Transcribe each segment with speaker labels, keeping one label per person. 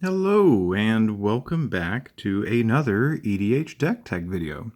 Speaker 1: Hello and welcome back to another EDH deck tech video.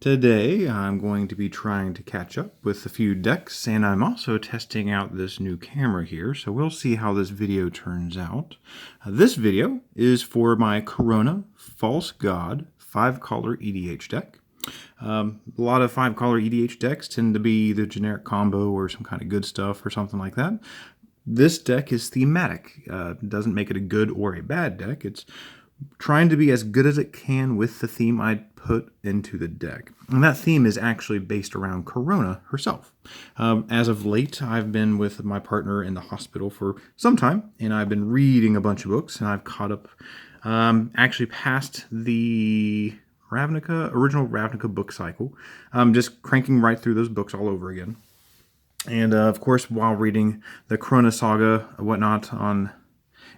Speaker 1: Today I'm going to be trying to catch up with a few decks, and I'm also testing out this new camera here, so we'll see how this video turns out. This video is for my Karona False God 5-color EDH deck. A lot of 5-color EDH decks tend to be the generic combo or some kind of good stuff or something like that. This deck is thematic. It doesn't make it a good or a bad deck. It's trying to be as good as it can with the theme I put into the deck. And that theme is actually based around Karona herself. As of late, I've been with my partner in the hospital for some time, and I've been reading a bunch of books, and I've caught up actually past the original Ravnica book cycle. I'm just cranking right through those books all over again. And of course, while reading the Karona saga and whatnot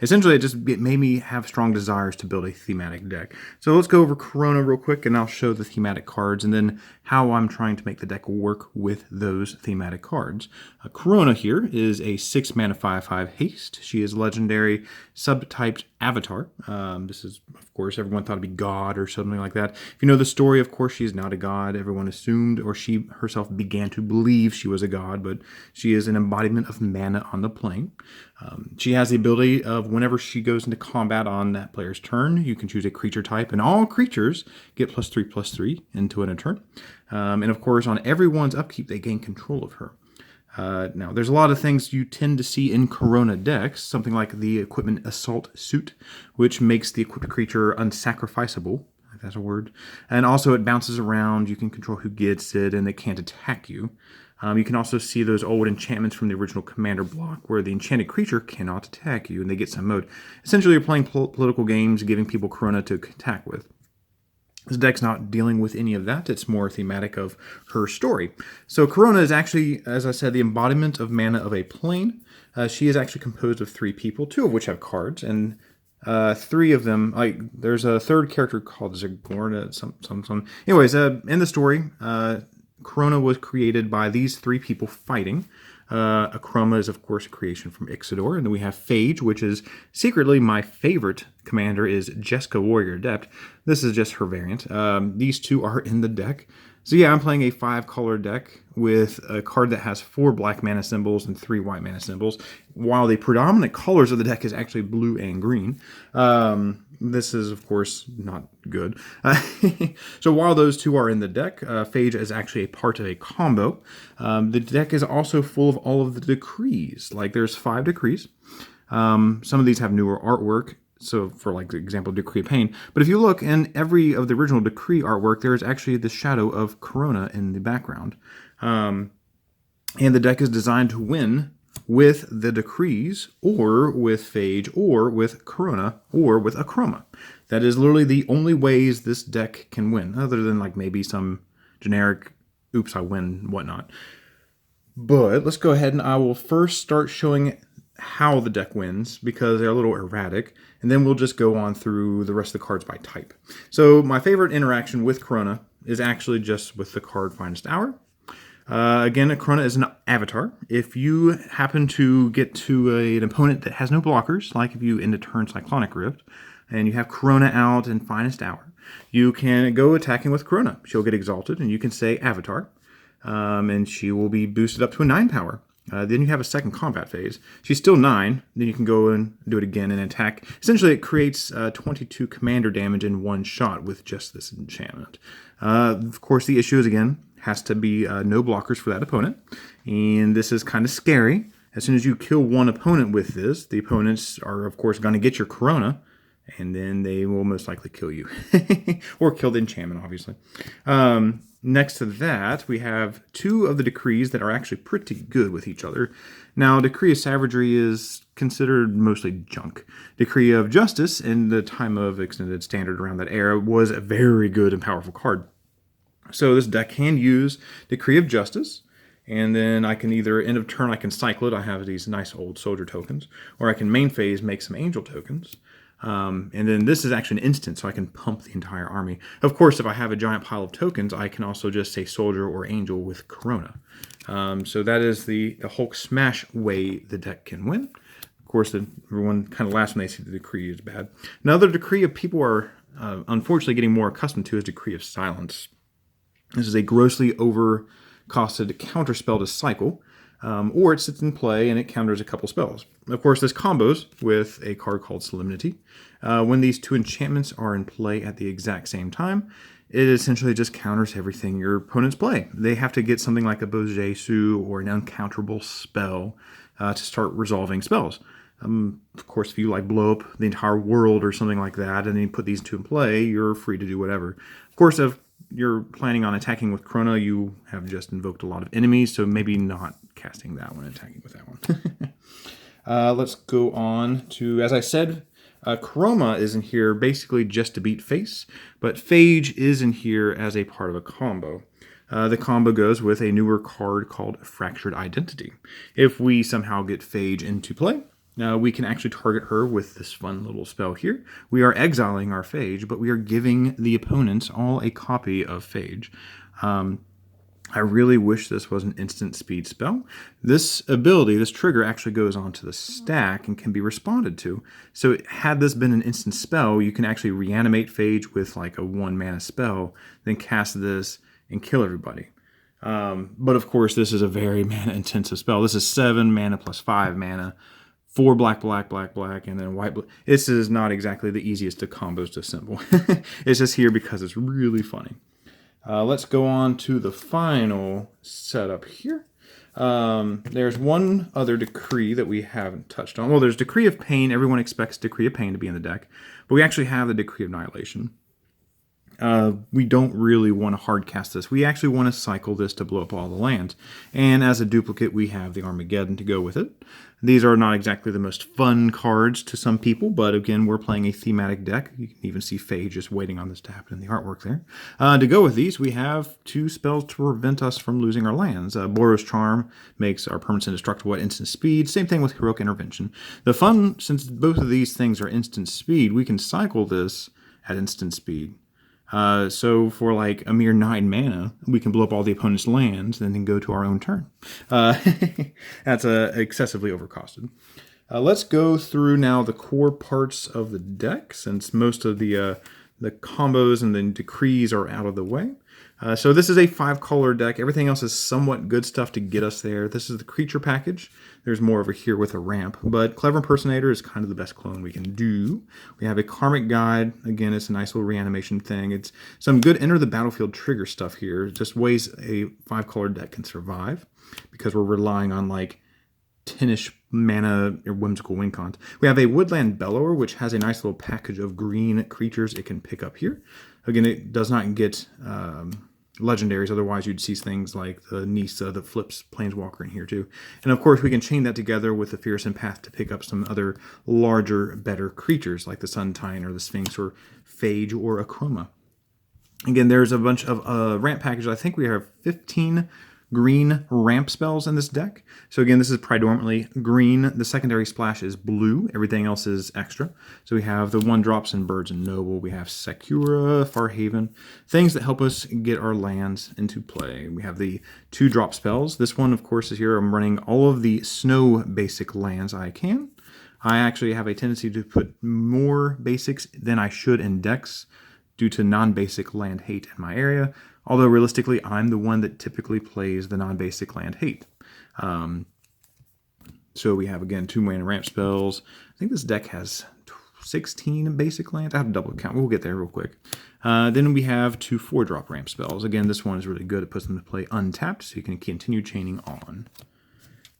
Speaker 1: essentially it made me have strong desires to build a thematic deck. So let's go over Karona real quick, and I'll show the thematic cards and then how I'm trying to make the deck work with those thematic cards. Karona here is a 6-mana 5/5 haste. She is legendary subtyped avatar. This is, of course, everyone thought it'd be god or something like that. If you know the story, of course, she is not a god. Everyone assumed, or she herself began to believe she was a god, but she is an embodiment of mana on the plane. She has the ability of whenever she goes into combat on that player's turn, you can choose a creature type, and all creatures get +3/+3 into a turn. And of course, on everyone's upkeep, they gain control of her. Now, there's a lot of things you tend to see in Karona decks, something like the Equipment Assault Suit, which makes the equipped creature unsacrificable, if that's a word. And also it bounces around, you can control who gets it, and they can't attack you. You can also see those old enchantments from the original Commander block, where the enchanted creature cannot attack you, and they get some mode. Essentially, you're playing political games, giving people Karona to attack with. This deck's not dealing with any of that. It's more thematic of her story. So Karona is actually, as I said, the embodiment of mana of a plane. She is actually composed of 3 people, 2 of which have cards, and 3 of them, there's a third character called Zagorna, Anyways, in the story, Karona was created by these 3 people fighting. Akroma is, of course, a creation from Ixidor. And then we have Phage, which is secretly my favorite commander, is Jeska Warrior Adept. This is just her variant. These 2 are in the deck. So yeah, I'm playing a 5-color deck with a card that has 4 black mana symbols and 3 white mana symbols, while the predominant colors of the deck is actually blue and green. This is, of course, not good. So while those 2 are in the deck, Phage is actually a part of a combo. The deck is also full of all of the decrees. Like, there's 5 decrees. Some of these have newer artwork. So for, like, example, Decree of Pain. But if you look in every of the original Decree artwork, there is actually the shadow of Karona in the background. And the deck is designed to win with the decrees, or with Phage, or with Karona, or with Akroma. That is literally the only ways this deck can win, other than like maybe some generic, oops, I win, whatnot. But let's go ahead and I will first start showing how the deck wins, because they're a little erratic, and then we'll just go on through the rest of the cards by type. So my favorite interaction with Karona is actually just with the card Finest Hour. Again, Karona is an avatar. If you happen to get to an opponent that has no blockers, like if you end a turn Cyclonic Rift, and you have Karona out and Finest Hour, you can go attacking with Karona. She'll get exalted, and you can say Avatar, and she will be boosted up to a 9 power. Then you have a second combat phase. She's still 9. Then you can go and do it again and attack. Essentially, it creates 22 commander damage in one shot with just this enchantment. Of course, the issue is, again, has to be no blockers for that opponent. And this is kind of scary. As soon as you kill one opponent with this, the opponents are, of course, going to get your Karona, and then they will most likely kill you. Or kill the enchantment, obviously. Next to that, we have 2 of the decrees that are actually pretty good with each other. Now, Decree of Savagery is considered mostly junk. Decree of Justice, in the time of Extended Standard around that era, was a very good and powerful card. So this deck can use Decree of Justice, and then I can either, end of turn, I can cycle it. I have these nice old soldier tokens. Or I can main phase, make some angel tokens. And then this is actually an instant, so I can pump the entire army. Of course, if I have a giant pile of tokens, I can also just say soldier or angel with Karona. So that is the Hulk smash way the deck can win. Of course, everyone kind of laughs when they see the decree is bad. Another decree of people are unfortunately getting more accustomed to is Decree of Silence. This is a grossly overcosted counterspell to cycle, or it sits in play and it counters a couple spells. Of course, this combos with a card called Solemnity. When these two enchantments are in play at the exact same time, it essentially just counters everything your opponents play. They have to get something like a Bojesu or an uncounterable spell to start resolving spells. Of course, if you like blow up the entire world or something like that, and then you put these two in play, you're free to do whatever. Of course, if you're planning on attacking with Karona, you have just invoked a lot of enemies, so maybe not casting that one, attacking with that one. Let's go on to, as I said, Chroma is in here basically just to beat face, but Phage is in here as a part of a combo. The combo goes with a newer card called Fractured Identity. If we somehow get Phage into play, we can actually target her with this fun little spell here. We are exiling our Phage, but we are giving the opponents all a copy of Phage. I really wish this was an instant speed spell. This ability, this trigger, actually goes onto the stack and can be responded to. So had this been an instant spell, you can actually reanimate Phage with like a 1 mana spell, then cast this and kill everybody. But of course, this is a very mana intensive spell. This is 7 mana plus 5 mana. 4 black, black, black, black, and then white, blue. This is not exactly the easiest of combos to assemble. It's just here because it's really funny. Let's go on to the final setup here. There's one other decree that we haven't touched on. Well, there's Decree of Pain. Everyone expects Decree of Pain to be in the deck, but we actually have the Decree of Annihilation. We don't really want to hard cast this. We actually want to cycle this to blow up all the lands. And as a duplicate, we have the Armageddon to go with it. These are not exactly the most fun cards to some people, but again, we're playing a thematic deck. You can even see Phage just waiting on this to happen in the artwork there. To go with these, we have 2 spells to prevent us from losing our lands. Boros Charm makes our permanents indestructible at instant speed. Same thing with Heroic Intervention. The fun, since both of these things are instant speed, we can cycle this at instant speed. So for like a mere 9 mana, we can blow up all the opponent's lands and then go to our own turn. That's excessively overcosted. Let's go through now the core parts of the deck, since most of the combos and the decrees are out of the way. So this is a 5-color deck. Everything else is somewhat good stuff to get us there. This is the creature package. There's more over here with a ramp, but Clever Impersonator is kind of the best clone we can do. We have a Karmic Guide. Again, it's a nice little reanimation thing. It's some good enter the battlefield trigger stuff here. Just ways a 5-color deck can survive, because we're relying on like 10-ish mana or whimsical win cons. We have a Woodland Bellower, which has a nice little package of green creatures it can pick up here. Again, it does not get legendaries, otherwise you'd see things like the Nisa that flips Planeswalker in here too. And of course we can chain that together with the Fierce Empath to pick up some other larger, better creatures like the Suntine or the Sphinx or Phage or Akroma. Again, there's a bunch of ramp packages. I think we have 15 green ramp spells in this deck. So again, this is predominantly green. The secondary splash is blue. Everything else is extra. So we have the 1-drops in Birds and Noble. We have Sakura, Farhaven, things that help us get our lands into play. We have the 2-drop spells. This one, of course, is here. I'm running all of the snow basic lands I can. I actually have a tendency to put more basics than I should in decks due to non-basic land hate in my area. Although realistically, I'm the one that typically plays the non-basic land hate. So we have, again, 2 mana ramp spells. I think this deck has 16 basic lands. I have to double count. We'll get there real quick. Then we have 2 4-drop ramp spells. Again, this one is really good. It puts them to play untapped, so you can continue chaining on.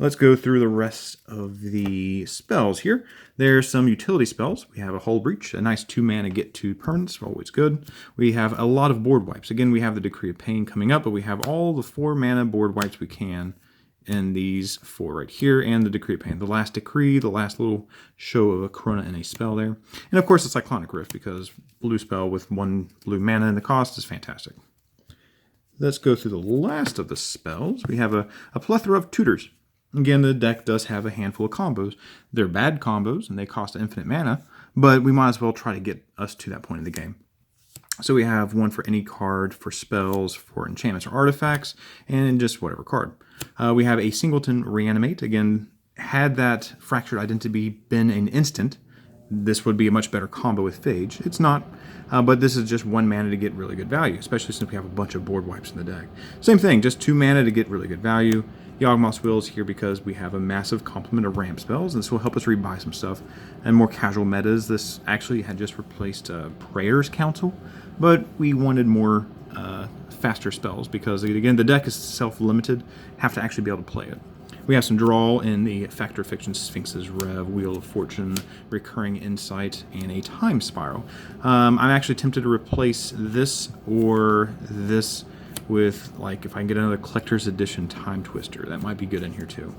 Speaker 1: Let's go through the rest of the spells here. There's some utility spells. We have a Hull Breach, a nice 2 mana get to permanents, always good. We have a lot of board wipes. Again, we have the Decree of Pain coming up, but we have all the 4 mana board wipes we can in these 4 right here, and the Decree of Pain. The last decree, the last little show of a Karona and a spell there. And of course the Cyclonic Rift, because blue spell with 1 blue mana in the cost is fantastic. Let's go through the last of the spells. We have a plethora of Tutors. Again, the deck does have a handful of combos. They're bad combos, and they cost infinite mana, but we might as well try to get us to that point in the game. So we have 1 for any card, for spells, for enchantments or artifacts, and just whatever card. We have a Singleton Reanimate. Again, had that Fractured Identity been an instant, this would be a much better combo with Phage. It's not, but this is just 1 mana to get really good value, especially since we have a bunch of board wipes in the deck. Same thing, just 2 mana to get really good value. Yawgmoth's Will is here because we have a massive complement of ramp spells, and this will help us rebuy some stuff. And more casual metas, this actually had just replaced Prayer's Council, but we wanted more faster spells because, again, the deck is self-limited, have to actually be able to play it. We have some draw in the Factor Fiction, Sphinx's Rev, Wheel of Fortune, Recurring Insight, and a Time Spiral. I'm actually tempted to replace this or this with, like, if I can get another Collector's Edition Time Twister. That might be good in here too.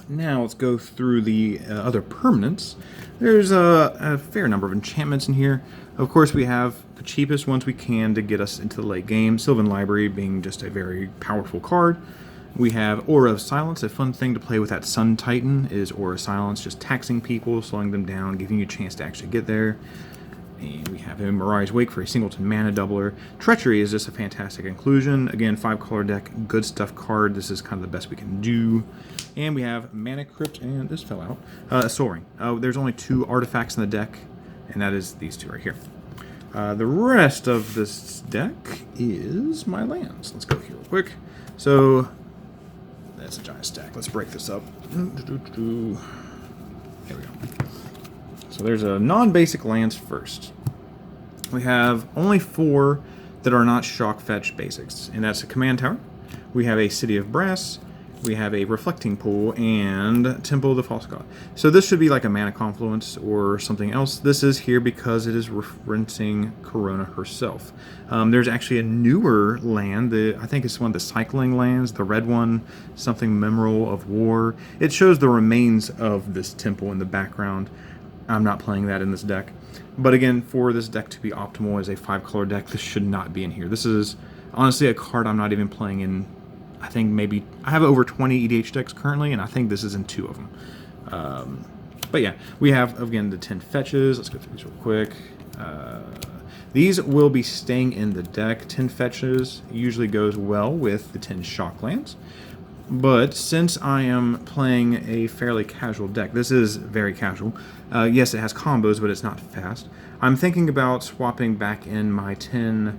Speaker 1: Now let's go through the other permanents. There's a fair number of enchantments in here. Of course, we have the cheapest ones we can to get us into the late game. Sylvan Library being just a very powerful card. We have Aura of Silence. A fun thing to play with that Sun Titan is Aura of Silence, just taxing people, slowing them down, giving you a chance to actually get there. And we have Mirari's Wake for a singleton mana doubler. Treachery is just a fantastic inclusion. Again, 5-color deck, good stuff card. This is kind of the best we can do. And we have Mana Crypt, and this fell out. A Soul Ring. There's only 2 artifacts in the deck, and that is these 2 right here. The rest of this deck is my lands. Let's go here real quick. So that's a giant stack. Let's break this up. There we go. So there's a non-basic lands first. We have only 4 that are not shock fetch basics, and that's a Command Tower. We have a City of Brass. We have a Reflecting Pool and Temple of the False God. So this should be like a Mana Confluence or something else. This is here because it is referencing Karona herself. There's actually a newer land. I think it's one of the cycling lands, the red one, something Memorial of War. It shows the remains of this temple in the background. I'm not playing that in this deck. But again, for this deck to be optimal as a 5-color deck, this should not be in here. This is honestly a card I'm not even playing in. I think maybe I have over 20 EDH decks currently, and I think this is in 2 of them. But yeah, we have, again, the 10 fetches. Let's go through these real quick. These will be staying in the deck. 10 fetches usually goes well with the 10 shock lands. But since I am playing a fairly casual deck, this is very casual. Yes, it has combos, but it's not fast. I'm thinking about swapping back in my 10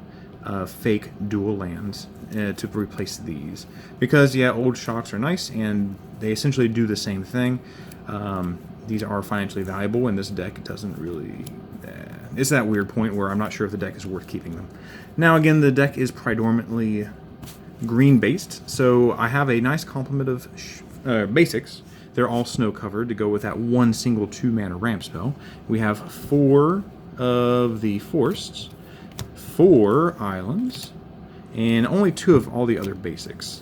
Speaker 1: fake dual lands to replace these. Because, yeah, old shocks are nice, and they essentially do the same thing. These are financially valuable, and this deck doesn't really... it's that weird point where I'm not sure if the deck is worth keeping them. Now, again, the deck is predominantly green-based, so I have a nice complement of basics. They're all snow-covered to go with that one single 2-mana ramp spell. We have 4 of the forests, 4 islands, and only 2 of all the other basics.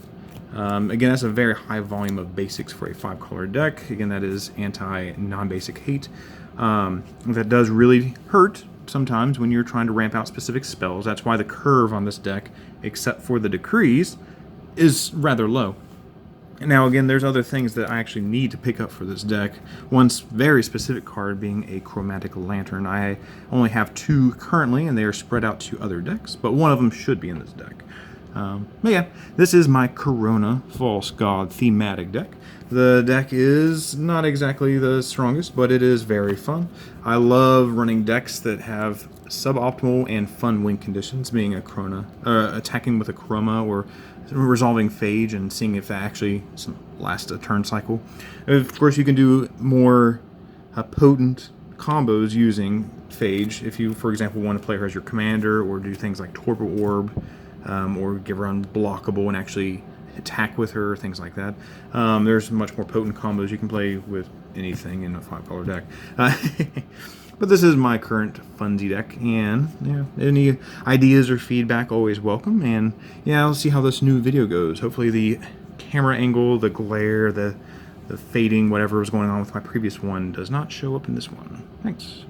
Speaker 1: Again, that's a very high volume of basics for a 5-color deck. Again, that is anti-non-basic hate. That does really hurt sometimes when you're trying to ramp out specific spells. That's why the curve on this deck, except for the decrees, is rather low. Now, again, there's other things that I actually need to pick up for this deck. One very specific card being a Chromatic Lantern. I only have 2 currently, and they are spread out to other decks, but one of them should be in this deck. But yeah, this is my Karona False God thematic deck. The deck is not exactly the strongest, but it is very fun. I love running decks that have suboptimal and fun win conditions, being a Karona, attacking with a Chroma, or resolving Phage and seeing if that actually lasts a turn cycle. Of course, you can do more potent combos using Phage if you, for example, want to play her as your commander, or do things like Torpor Orb, or give her unblockable and actually attack with her, things like that. There's much more potent combos you can play with anything in a 5-color deck. But this is my current Funzy deck, and yeah, any ideas or feedback always welcome. And yeah, I'll see how this new video goes. Hopefully the camera angle, the glare, the fading, whatever was going on with my previous one does not show up in this one. Thanks.